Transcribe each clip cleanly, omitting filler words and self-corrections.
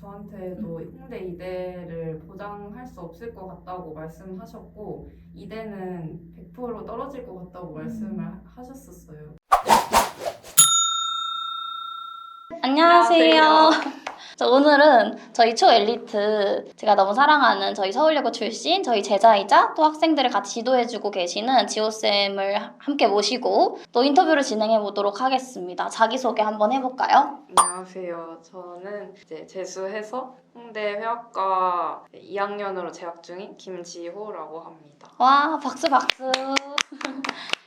저한테도 홍대 이대를 보장할 수 없을 것 같다고 말씀하셨고 이대는 100% 떨어질 것 같다고 말씀을 하셨었어요. 안녕하세요. 오늘은 저희 초엘리트, 제가 너무 사랑하는 저희 서울여고 출신, 저희 제자이자 또 학생들을 같이 지도해주고 계시는 지호쌤을 함께 모시고 또 인터뷰를 진행해 보도록 하겠습니다. 자기소개 한번 해볼까요? 안녕하세요. 저는 이제 재수해서 홍대 회화과 2학년으로 재학 중인 김지호라고 합니다. 와, 박수 박수.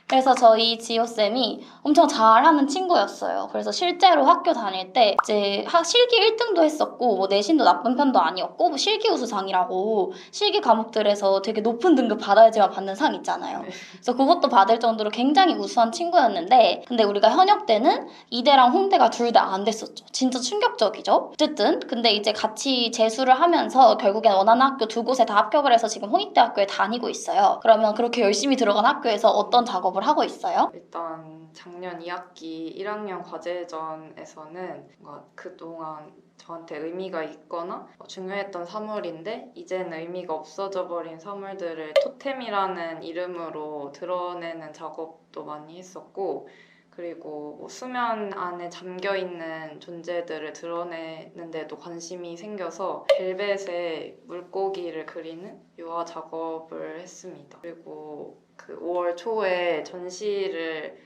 그래서 저희 지호쌤이 엄청 잘하는 친구였어요. 그래서 실제로 학교 다닐 때 이제 실기 1등도 했었고 뭐 내신도 나쁜 편도 아니었고 뭐 실기 우수상이라고 실기 과목들에서 되게 높은 등급 받아야지만 받는 상 있잖아요. 네. 그래서 그것도 받을 정도로 굉장히 우수한 친구였는데 근데 우리가 현역 때는 이대랑 홍대가 둘 다 안 됐었죠. 진짜 충격적이죠. 어쨌든 근데 이제 같이 재수를 하면서 결국엔 원하는 학교 두 곳에 다 합격을 해서 지금 홍익대학교에 다니고 있어요. 그러면 그렇게 열심히 들어간 학교에서 어떤 작업을 하고 있어요? 일단 작년 2학기 1학년 과제전에서는 뭔가 그동안 저한테 의미가 있거나 중요했던 사물인데 이제는 의미가 없어져 버린 사물들을 토템이라는 이름으로 드러내는 작업도 많이 했었고 그리고 뭐 수면 안에 잠겨있는 존재들을 드러내는데도 관심이 생겨서 벨벳의 물고기를 그리는 유화 작업을 했습니다. 그리고 그 5월 초에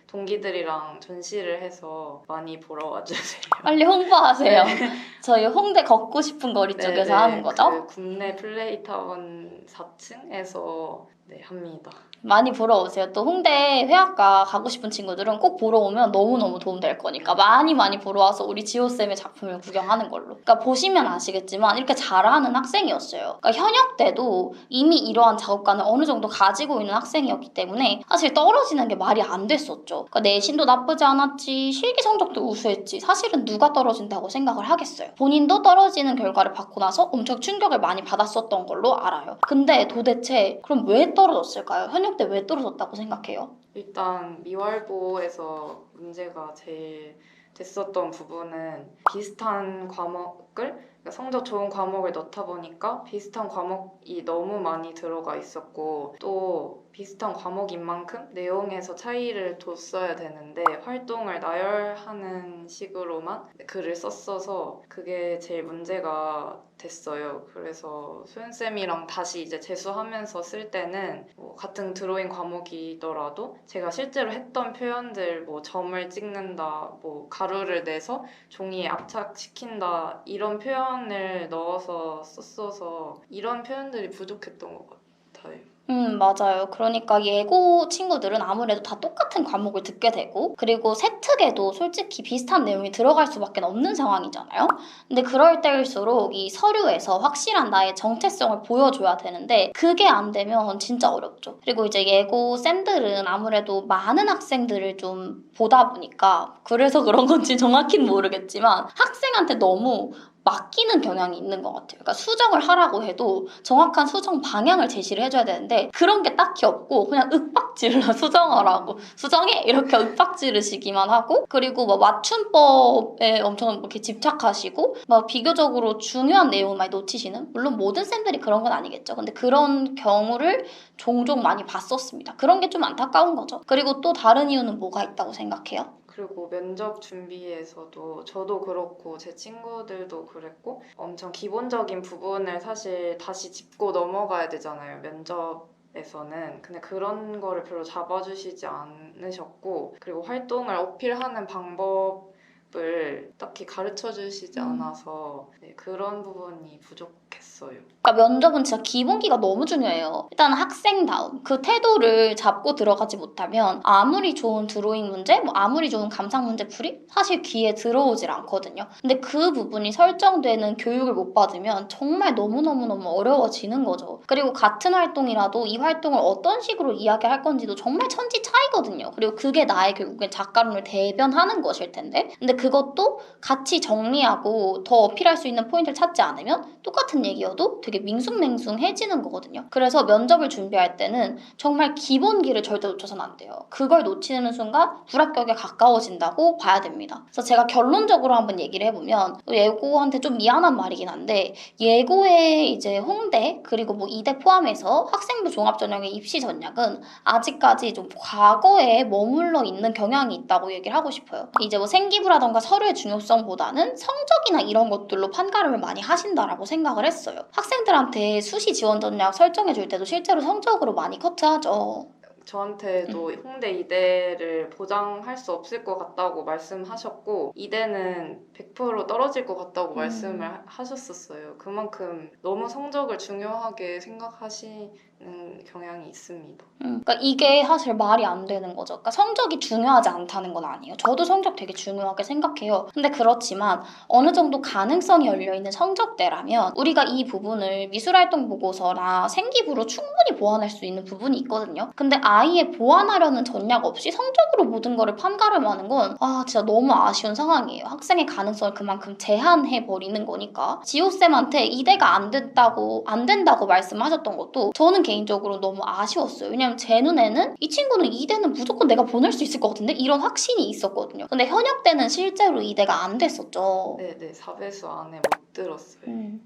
동기들이랑 전시를 해서 많이 보러 와주세요. 빨리 홍보하세요. 네. 저희 홍대 걷고 싶은 거리 쪽에서 하는 거죠? 그 국내 플레이타운 4층에서 합니다. 많이 보러 오세요. 또 홍대 회화과 가고 싶은 친구들은 꼭 보러 오면 너무너무 도움될 거니까 많이 보러 와서 우리 지호쌤의 작품을 구경하는 걸로. 그러니까 보시면 아시겠지만 이렇게 잘하는 학생이었어요. 그러니까 현역 때도 이미 이러한 작업관을 어느 정도 가지고 있는 학생이었기 때문에 사실 떨어지는 게 말이 안 됐었죠. 그러니까 내신도 나쁘지 않았지, 실기 성적도 우수했지. 사실은 누가 떨어진다고 생각을 하겠어요. 본인도 떨어지는 결과를 받고 나서 엄청 충격을 많이 받았었던 걸로 알아요. 근데 도대체 그럼 왜 떨어졌을까요? 현역 때 왜 떨어졌다고 생각해요? 일단 미왈보에서 문제가 제일 됐었던 부분은 비슷한 과목을 그러니까 성적 좋은 과목을 넣다 보니까 비슷한 과목이 너무 많이 들어가 있었고 또 비슷한 과목인 만큼 내용에서 차이를 뒀어야 되는데 활동을 나열하는 식으로만 글을 썼어서 그게 제일 문제가 됐어요. 그래서 소연쌤이랑 다시 이제 재수하면서 쓸 때는 뭐 같은 드로잉 과목이더라도 제가 실제로 했던 표현들 뭐 점을 찍는다, 뭐 가루를 내서 종이에 압착시킨다 이런 표현을 넣어서 썼어서 이런 표현들이 부족했던 것 같아요. 맞아요. 그러니까 예고 친구들은 아무래도 다 똑같은 과목을 듣게 되고 그리고 세특에도 솔직히 비슷한 내용이 들어갈 수밖에 없는 상황이잖아요. 근데 그럴 때일수록 이 서류에서 확실한 나의 정체성을 보여줘야 되는데 그게 안 되면 진짜 어렵죠. 그리고 이제 예고 쌤들은 아무래도 많은 학생들을 좀 보다 보니까 그래서 그런 건지 정확히는 모르겠지만 학생한테 너무 맡기는 경향이 있는 것 같아요. 그러니까 수정을 하라고 해도 정확한 수정 방향을 제시를 해줘야 되는데 그런 게 딱히 없고 그냥 윽박지르러 수정하라고 수정해 이렇게 윽박지르시기만 하고 그리고 뭐 맞춤법에 엄청 이렇게 집착하시고 막 비교적으로 중요한 내용을 많이 놓치시는 물론 모든 쌤들이 그런 건 아니겠죠. 근데 그런 경우를 종종 많이 봤었습니다. 그런 게 좀 안타까운 거죠. 그리고 또 다른 이유는 뭐가 있다고 생각해요? 그리고 면접 준비에서도 저도 그렇고 제 친구들도 그랬고 엄청 기본적인 부분을 사실 다시 짚고 넘어가야 되잖아요. 면접에서는. 근데 그런 거를 별로 잡아주시지 않으셨고 그리고 활동을 어필하는 방법을 딱히 가르쳐 주시지 않아서 그런 부분이 부족했어요. 그러니까 면접은 진짜 기본기가 너무 중요해요. 일단 학생다움, 그 태도를 잡고 들어가지 못하면 아무리 좋은 드로잉 문제, 뭐 아무리 좋은 감상 문제 풀이 사실 귀에 들어오질 않거든요. 근데 그 부분이 설정되는 교육을 못 받으면 정말 너무너무너무 어려워지는 거죠. 그리고 같은 활동이라도 이 활동을 어떤 식으로 이야기할 건지도 정말 천지 차이거든요. 그리고 그게 나의 결국엔 작가론을 대변하는 것일 텐데 근데 그것도 같이 정리하고 더 어필할 수 있는 포인트를 찾지 않으면 똑같은 얘기여도 되게 밍숭맹숭해지는 거거든요. 그래서 면접을 준비할 때는 정말 기본기를 절대 놓쳐서는 안 돼요. 그걸 놓치는 순간 불합격에 가까워진다고 봐야 됩니다. 그래서 제가 결론적으로 한번 얘기를 해보면 예고한테 좀 미안한 말이긴 한데 예고에 이제 홍대 그리고 뭐 이대 포함해서 학생부 종합전형의 입시 전략은 아직까지 좀 과거에 머물러 있는 경향이 있다고 얘기를 하고 싶어요. 이제 뭐 생기부라던가 서류의 중요성보다는 성적이나 이런 것들로 판가름을 많이 하신다라고 생각을 했어요. 학생들한테 수시 지원 전략 설정해 줄 때도 실제로 성적으로 많이 커트하죠. 저한테도 홍대 이대를 보장할 수 없을 것 같다고 말씀하셨고 이대는 100% 떨어질 것 같다고 말씀을 하셨었어요. 그만큼 너무 성적을 중요하게 생각하시는 경향이 있습니다. 그러니까 이게 사실 말이 안 되는 거죠. 그러니까 성적이 중요하지 않다는 건 아니에요. 저도 성적 되게 중요하게 생각해요. 근데 그렇지만 어느 정도 가능성이 열려있는 성적대라면 우리가 이 부분을 미술활동 보고서나 생기부로 충분히 보완할 수 있는 부분이 있거든요. 근데 아예 보완하려는 전략 없이 성적으로 모든 거를 판가름하는 건 진짜 너무 아쉬운 상황이에요. 학생의 가능성을 그만큼 제한해 버리는 거니까. 지호쌤한테 이대가 안 된다고 말씀하셨던 것도 저는 개인적으로 너무 아쉬웠어요. 왜냐면 제 눈에는 이 친구는 이대는 무조건 내가 보낼 수 있을 것 같은데 이런 확신이 있었거든요. 근데 현역 때는 실제로 이대가 안 됐었죠. 네네, 4배수 안에 못 들었어요.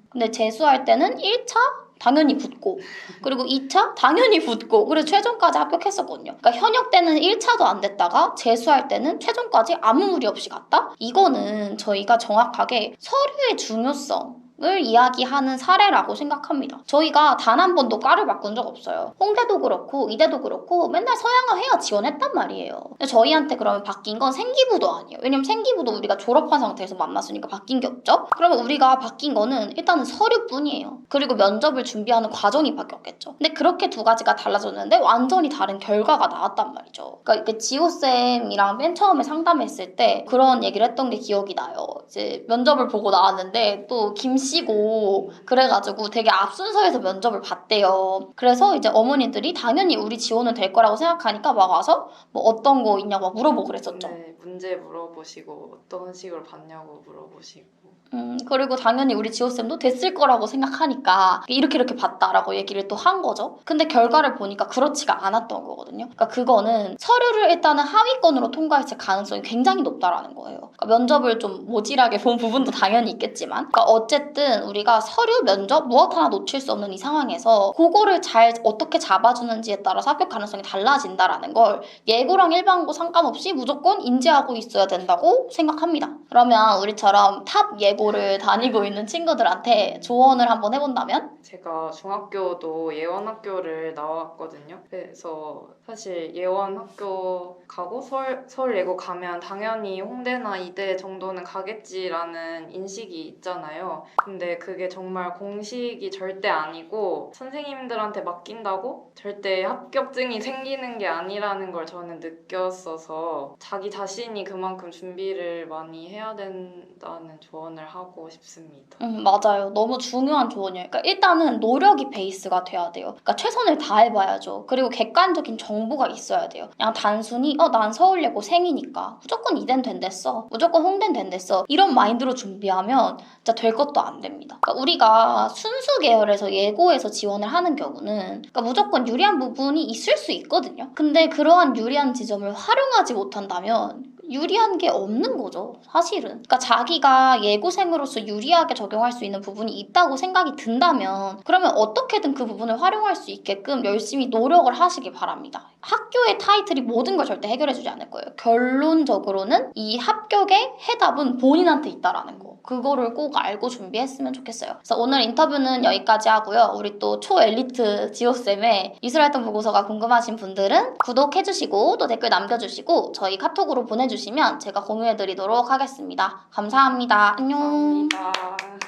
근데 재수할 때는 1차 당연히 붙고 그리고 2차 당연히 붙고 그래서 최종까지 합격했었거든요. 그러니까 현역 때는 1차도 안 됐다가 재수할 때는 최종까지 아무 무리 없이 갔다? 이거는 저희가 정확하게 서류의 중요성 을 이야기하는 사례라고 생각합니다. 저희가 단 한 번도 과를 바꾼 적 없어요. 홍대도 그렇고 이대도 그렇고 맨날 서양화 해야 지원했단 말이에요. 근데 저희한테 그러면 바뀐 건 생기부도 아니에요. 왜냐면 생기부도 우리가 졸업한 상태에서 만났으니까 바뀐 게 없죠. 그러면 우리가 바뀐 거는 일단은 서류뿐이에요. 그리고 면접을 준비하는 과정이 바뀌었겠죠. 근데 그렇게 두 가지가 달라졌는데 완전히 다른 결과가 나왔단 말이죠. 그러니까 지호쌤이랑 맨 처음에 상담했을 때 그런 얘기를 했던 게 기억이 나요. 이제 면접을 보고 나왔는데 또 김씨고 그래가지고 되게 앞순서에서 면접을 봤대요. 그래서 이제 어머니들이 당연히 우리 지원은 될 거라고 생각하니까 막 와서 뭐 어떤 거 있냐고 막 물어보고 그랬었죠. 네, 문제 물어보시고 어떤 식으로 봤냐고 물어보시고 그리고 당연히 우리 지호쌤도 됐을 거라고 생각하니까 이렇게 봤다라고 얘기를 또 한 거죠. 근데 결과를 보니까 그렇지가 않았던 거거든요. 그러니까 그거는 서류를 일단은 하위권으로 통과했을 가능성이 굉장히 높다라는 거예요. 그러니까 면접을 좀 모질하게 본 부분도 당연히 있겠지만 그러니까 어쨌든 우리가 서류, 면접 무엇 하나 놓칠 수 없는 이 상황에서 그거를 잘 어떻게 잡아주는지에 따라서 합격 가능성이 달라진다라는 걸 예고랑 일반고 상관없이 무조건 인지하고 있어야 된다고 생각합니다. 그러면 우리처럼 탑 예고를 다니고 있는 친구들한테 조언을 한번 해본다면? 제가 중학교도 예원학교를 나왔거든요. 그래서 사실 예원학교 가고 서울 예고 가면 당연히 홍대나 이대 정도는 가겠지라는 인식이 있잖아요. 근데 그게 정말 공식이 절대 아니고 선생님들한테 맡긴다고 절대 합격증이 생기는 게 아니라는 걸 저는 느꼈어서 자기 자신이 그만큼 준비를 많이 해야 된다는 조언을 하고 싶습니다. 맞아요. 너무 중요한 조언이에요. 그러니까 일단은 노력이 베이스가 돼야 돼요. 그러니까 최선을 다해봐야죠. 그리고 객관적인 정보가 있어야 돼요. 그냥 단순히 난 서울예고 생이니까 무조건 이대는 된댔어. 무조건 홍대는 된댔어. 이런 마인드로 준비하면 진짜 될 것도 안 됩니다. 그러니까 우리가 순수 계열에서 예고에서 지원을 하는 경우는 그러니까 무조건 유리한 부분이 있을 수 있거든요. 근데 그러한 유리한 지점을 활용하지 못한다면 유리한 게 없는 거죠, 사실은. 그러니까 자기가 예고생으로서 유리하게 적용할 수 있는 부분이 있다고 생각이 든다면 그러면 어떻게든 그 부분을 활용할 수 있게끔 열심히 노력을 하시기 바랍니다. 학교의 타이틀이 모든 걸 절대 해결해주지 않을 거예요. 결론적으로는 이 합격의 해답은 본인한테 있다라는 거. 그거를 꼭 알고 준비했으면 좋겠어요. 그래서 오늘 인터뷰는 여기까지 하고요. 우리 또 초엘리트 지호쌤의 미술활동 보고서가 궁금하신 분들은 구독해주시고 또 댓글 남겨주시고 저희 카톡으로 보내주시면 제가 공유해드리도록 하겠습니다. 감사합니다. 안녕. 감사합니다.